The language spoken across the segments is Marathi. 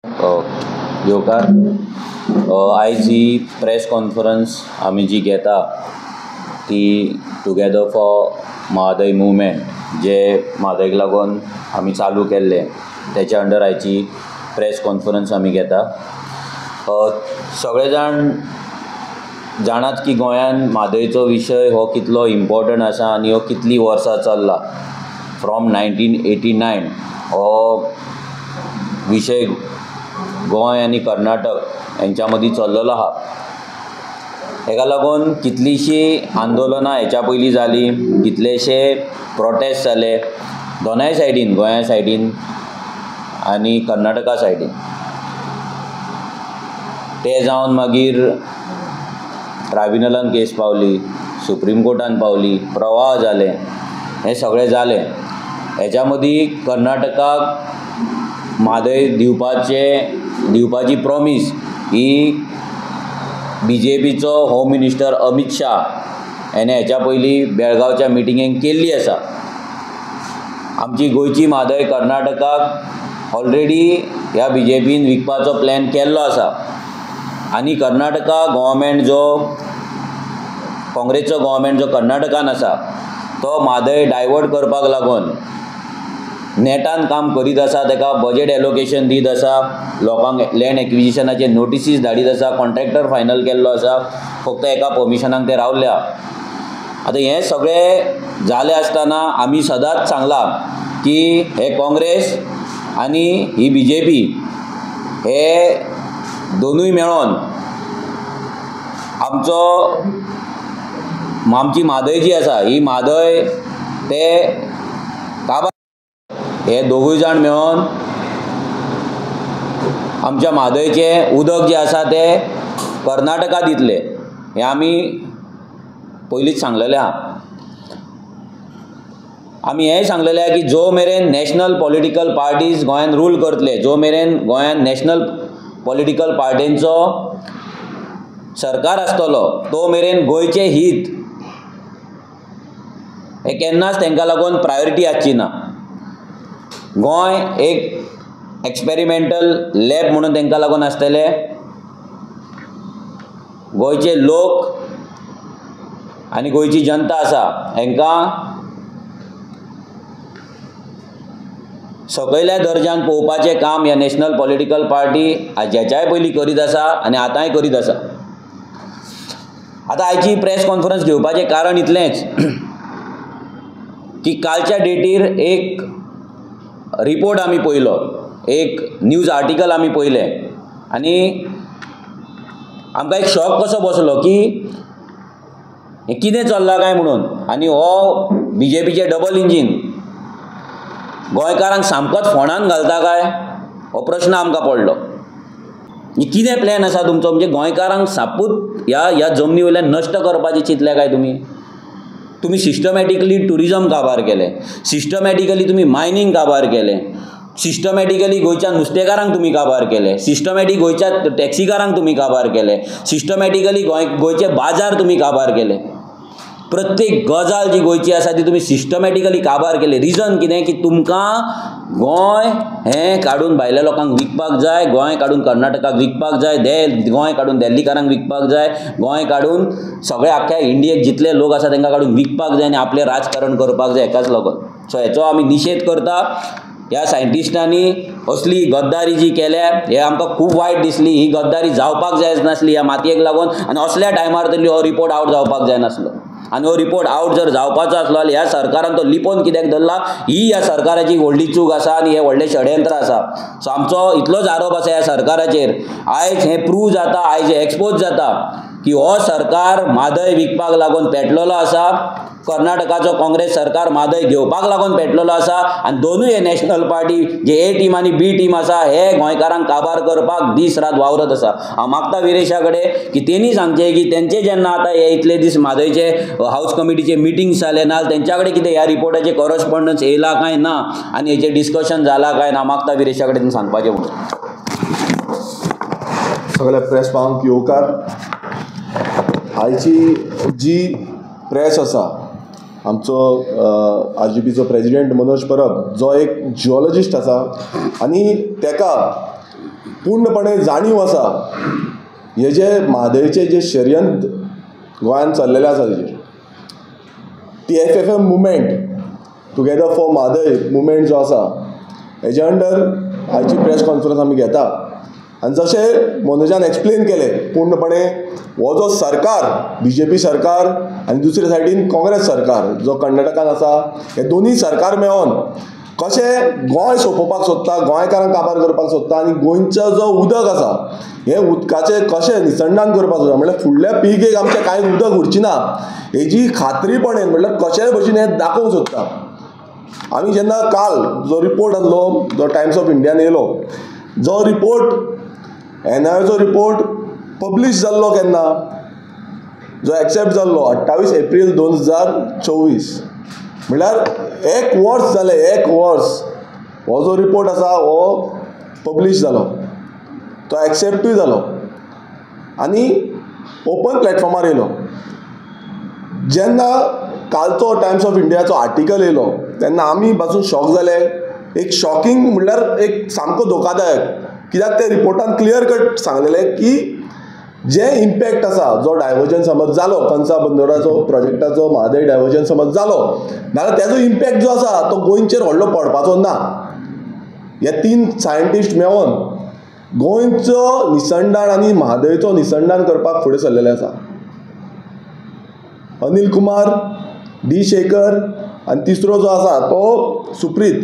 येवकार आयज ही प्रेस कॉन्फरन्स आमी जी घेता ती टुगेदर फॉर म्हादय मुवमेंट जे म्हादयक लागून आमी चालू केल्ले त्याच्या अंडर आयची प्रेस कॉन्फरन्स आमी घेता। सगळे जाण जाणात की गोंयान म्हादयचो विशय हो कितलो इम्पॉर्टंट आसा आनी हो कितली वर्सां चल्ला। फ्रॉम 1989 हो विशय गोंय आनी कर्नाटक हेंच्या मदीं चल्लेलो आहा। हेका लागून कितलीशीं आंदोलनां हेच्या पयलीं जाली, कितलेशे प्रोटेस्ट जाले दोनाय सायडीन, गोंया सायडीन आनी कर्नाटका सायडीन। ते जावन मागीर ट्रायब्युनलान केस पावली, सुप्रीम कोर्टान पावली, प्रवाह जाले, हे सगळे जाले। हेच्या मदीं कर्नाटकाक म्हादय दिवपाची प्रॉमिस ही BJPचो होम मिनिस्टर अमित शाह हेणे हेच्या पयलीं बेळगांवच्या मिटिंगेक केल्ली आसा। आमची गोंयची म्हादय कर्नाटकाक ऑलरेडी ह्या BJPन विकपाचो प्लॅन केल्लो आसा आनी कर्नाटका गव्हर्मेंट जो काँग्रेसचो गव्हर्मेंट जो कर्नाटकान आसा तो म्हादय डायवर्ट करपाक लागून नेटान काम करीत आसा, तेका बजेट एलोकेशन दीत आसा, लोकांक लँड एक्विजिशनाचे नोटिसीस धाडीत आसा, कॉन्ट्रॅक्टर फायनल केल्लो आसा, फक्त एका परमिशनाक ते रावल्या। आतां हे सगळे जाले आसतना आमी सदांच सांगला की हे काँग्रेस आनी ही BJP हे दोनूय मेळोन आमची म्हादय जी आसा ही म्हादय ते काबार हे दोगूय जाण मेळोन आमच्या म्हादयचें उदक जे आसा ते कर्नाटका दितले, हे आमी पयलींच सांगलेलें आहा। आमी हेंय सांगलेलें आहा की जो मेरेन नॅशनल पॉलिटिकल पार्टीज गोंयान रूल करतले, जो मेरेन गोंयान नॅशनल पॉलिटिकल पार्टींचो सरकार आसतलो तो मेरेन गोंयचें हित हे केन्नाच तेंका लागून प्रायोरिटी आसची ना। गोंय एक एक्सपेरिमेंटल लॅब म्हणून तेंका लागून आसतलें। गोंयचे लोक आनी गोंयची जनता आसा हेंकां सकयल्या दर्ज्यान पळोवपाचें काम ह्या नॅशनल पॉलिटिकल पार्टी हाच्याय पयलीं करीत आसा आनी आतांय करीत आसा। आतां आयची प्रेस कॉन्फरन्स घेवपाचें कारण इतलेंच की कालच्या डेटीर एक रिपोर्ट आमी पळयलो, एक न्यूज आर्टिकल आमी पळयलें आनी आमकां एक शॉक कसो बसलो की हें कितें चल्लां काय म्हणून। आनी हो BJPचें डबल इंजीन गोंयकारांक सामकोच फोंडान घालता काय हो प्रश्न आमकां पडलो। कितें प्लॅन आसा तुमचो, म्हणजे गोंयकारांक सापूत ह्या जमनी वयल्यान नश्ट करपाचें चिंतल्या काय तुमी सिस्टमॅटिकली टुरिजम काबार केले, सिस्टमॅटिकली तुमी मायनींग काबार केलें, सिस्टमॅटिकली गोंयच्या नुस्तेकारांक तुमी काबार केले, सिस्टमॅटिक गोंयच्या टॅक्सीकारांक तुमी काबार केले, सिस्टमॅटिकली गोंयचे बाजार तुमी काबार केले। प्रत्येक गजाल जी गोंयची आसा ती तुमी सिस्टमॅटिकली काबार केली। रिजन कितें की तुमकां गोंय हें काडून भायल्या लोकांक विकपाक जाय, गोंय काडून कर्नाटकाक विकपाक जाय, गोंय काडून दिल्लीकारांक विकपाक जाय, गोंय काडून सगळे आख्ख्या इंडियेक जितले लोक आसा तांकां काडून विकपाक जाय आनी आपलें राजकारण करपाक जाय हेकाच लागून। सो हेचो आमी निशेध करता। ह्या सायंटिस्टांनी असली गद्दारी जी केल्या हे आमकां खूब वायट दिसली। ही गद्दारी जावपाक जाय नासली ह्या मातयेक लागून आनी असल्या टायमार तरी हो रिपोर्ट आवट जावपाक जाय नासलो। आनी हो रिपोर्ट आवट जर जावपाचो आसलो जाल्यार ह्या सरकारान तो लिपोवन कित्याक धरला ही ह्या सरकाराची व्हडली चूक आसा आनी हें व्हडलें षडयंत्र आसा। सो आमचो इतलोच आरोप आसा ह्या सरकाराचेर। आयज हें प्रूव जाता, आयज हें एक्सपोज जाता की हो सरकार म्हादय विकपाक लागून पेटलेलो आसा। कर्नाटकाचो काँग्रेस सरकार म्हादय घेवपाक लागून पेटलेलो आसा आनी दोनूय हे नॅशनल पार्टी जे A टीम आनी B टीम आसा हे गोंयकारांक काबार करपाक दीस रात वावरत आसा। हांव मागता विरेशा कडेन की तेणी सांगचें की तेंचे जेन्ना आतां हे इतले दीस म्हादयचे हावस कमिटीचे मिटिंग्स जाले ना तेंच्या कडेन कितें ह्या रिपोर्टाचे करस्पॉन्डन्स येयला काय ना आनी हेचेर डिस्कशन जाला काय ना, हांव मागता विरेशा कडेन सांगपाचें म्हणून। सगळ्या प्रेस पावंक येवकार। आयची जी प्रेस आसा आमचो RGPचो प्रेजिडेंट मनोज परब जो एक जिओलॉजिस्ट आसा आनी तेका पूर्णपणे जाणीव आसा हे जे म्हादयचे जे षडयंत्र गोंयांत चल्लेले आसा तेजेर TFFM movement together for Mhadei movement जो आसा हेजे अंडर आयची प्रेस कॉन्फरन्स आमी घेता आनी जशें मनोजान एक्सप्लेन केलें पूर्णपणे हो जो सरकार BJP सरकार आनी दुसरे सायडीन काँग्रेस सरकार जो कर्नाटकान आसा हे दोनूय सरकार मेळोन कशें गोंय सोंपोवपाक सोदता गोंयकारांक काबार करपाक सोदता आनी गोंयचो जो उदक आसा हे उदकाचें कशें निसंधान करपाक सोदता म्हणल्यार फुडल्या पिळगेक आमचें कांय उदक उरचें ना हेजी खात्रीपणेन म्हणल्यार कशेय भशेन हें दाखोवंक सोदता. आमी जेन्ना काल जो रिपोर्ट आसलो जो टायम्स ऑफ इंडियान येयलो जो रिपोर्ट NIAचो रिपोर्ट पब्लीश जाल्लो केन्ना जो एक्सेप्ट जाल्लो 28 एप्रील 2024 म्हणल्यार 1 वर्स जालें 1 वर्स हो जो रिपोर्ट आसा हो पब्लीश जालो तो एक्सेप्टूय जालो आनी ओपन प्लॅटफॉर्मार येयलो. जेन्ना कालचो टायम्स ऑफ इंडियाचो आर्टिकल येयलो तेन्ना आमी पासून शॉक जाले. एक शॉकिंग म्हणल्यार एक सामको धोकादायक कित्याक ते रिपोर्टान क्लियर कट सांगलेलें की जे इम्पॅक्ट आसा जो डायवर्जन समज जालो कंसा बंदराचो प्रोजेक्टाचो म्हादय डायवर्जन समज जालो जाल्यार तेजो इम्पॅक्ट जो आसा तो गोंयचेर व्हडलो पडपाचो ना. हे 3 सायंटिस्ट मेळोन गोंयचो निसंधान आनी म्हादयचो निसंधान करपाक फुडें सरलेले आसा. अनिल कुमार D. शेखर आनी तिसरो जो आसा तो सुप्रीत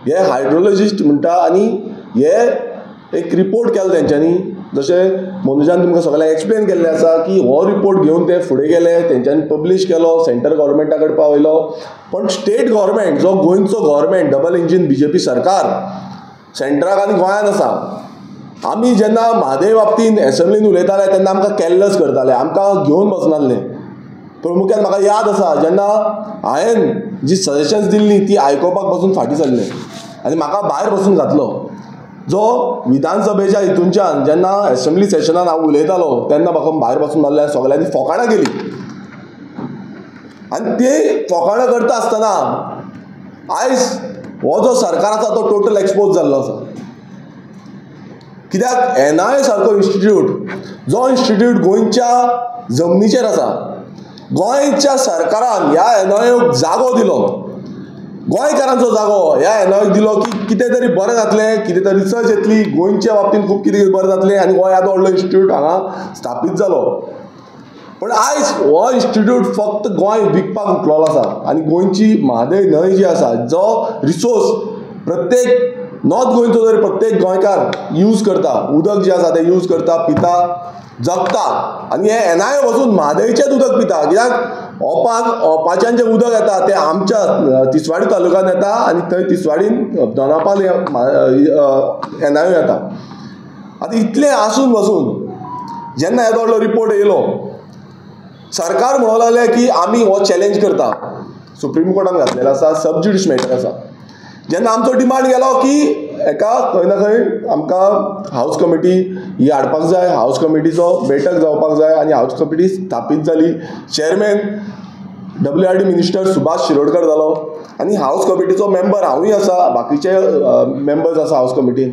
हे हायड्रोलॉजिस्ट म्हणटा आनी हे एक रिपोर्ट केलो तेंच्यांनी जशें मनोजान तुमकां सगळ्यांक एक्सप्लेन केल्लें आसा की हो रिपोर्ट घेवन ते फुडें गेले तेंच्यांनी पब्लीश केलो सेंट्रल गव्हर्मेंटा कडेन पावयलो. पण स्टेट गव्हर्मेंट जो गोंयचो गव्हर्मेंट डबल इंजीन BJP सरकार सेंट्राक आनी गोंयांत आसा आमी जेन्ना म्हादय बाबतींत एसेंब्लीन उलयताले तेन्ना आमकां कॅरलेस करताले आमकां घेवन बसनासले. प्रमुख्यान म्हाका याद आसा जेन्ना हांवें जी सजेशन्स दिल्लीं ती आयकोपाक पासून फाटीं सरलें आनी म्हाका भायर बसून घातलो. जो विधानसभेच्या हितूनच्यान जेन्ना एसेंब्ली सेशनान हांव उलयतालो तेन्ना म्हाका भायर बसून घातलें सगळ्यांनी फकाणां केली आनी ते फकाणां करता आसतना आयज हो जो सरकार आसा तो टोटल एक्सपोज जाल्लो आसा. कित्याक NIA सारको इन्स्टिट्यूट जो इन्स्टिट्यूट गोंयच्या जमनीचेर आसा गोंयच्या सरकारान ह्या NIAक जागो दिलो गोंयकारांचो जागो ह्या NIAक दिलो की कितें तरी बरें जातलें कितें तरी रिसर्च येतली गोंयच्या बाबतींत खूब कितें बरें जातलें आनी हो येदो व्हडलो इन्स्टिट्यूट हांगा स्थापीत जालो. पण आयज हो इन्स्टिट्यूट फक्त गोंय विकपाक उठलेलो आसा आनी गोंयची म्हादय न्हंय जी आसा जो रिसोर्स प्रत्येक नॉर्थ गोंयचो जर प्रत्येक गोंयकार यूज करता उदक जें आसा तें यूज करता पिता जगता आनी हे NIA वचून म्हादयचेंच उदक पिता. कित्याक ओपाच्यान जें उदक येता तें आमच्या तिसवाडी तालुक्यांत येता आनी थंय तिसवाडीन दोनापाल NIA येता. आतां इतलें आसून पासून जेन्ना येदो व्हडलो रिपोर्ट येयलो सरकार म्हणूंक लागलें की आमी हो चॅलेंज करता. सुप्रीम कोर्टान घातलेलो आसा सबज्युडिश मॅटर आसा. जेन्ना आमचो डिमांड गेलो की एका खंय ना खंय आमकां हावस कमिटी ही हाडपाक जाय हावस कमिटीचो बैठक जावपाक जाय आनी हावस कमिटी स्थापीत जाली. Chairman WRD minister Subhash Shirodkar जालो आनी हावस कमिटीचो मेंबर हांवूय आसा बाकीचे मेंबर्स आसा हावस कमिटीन.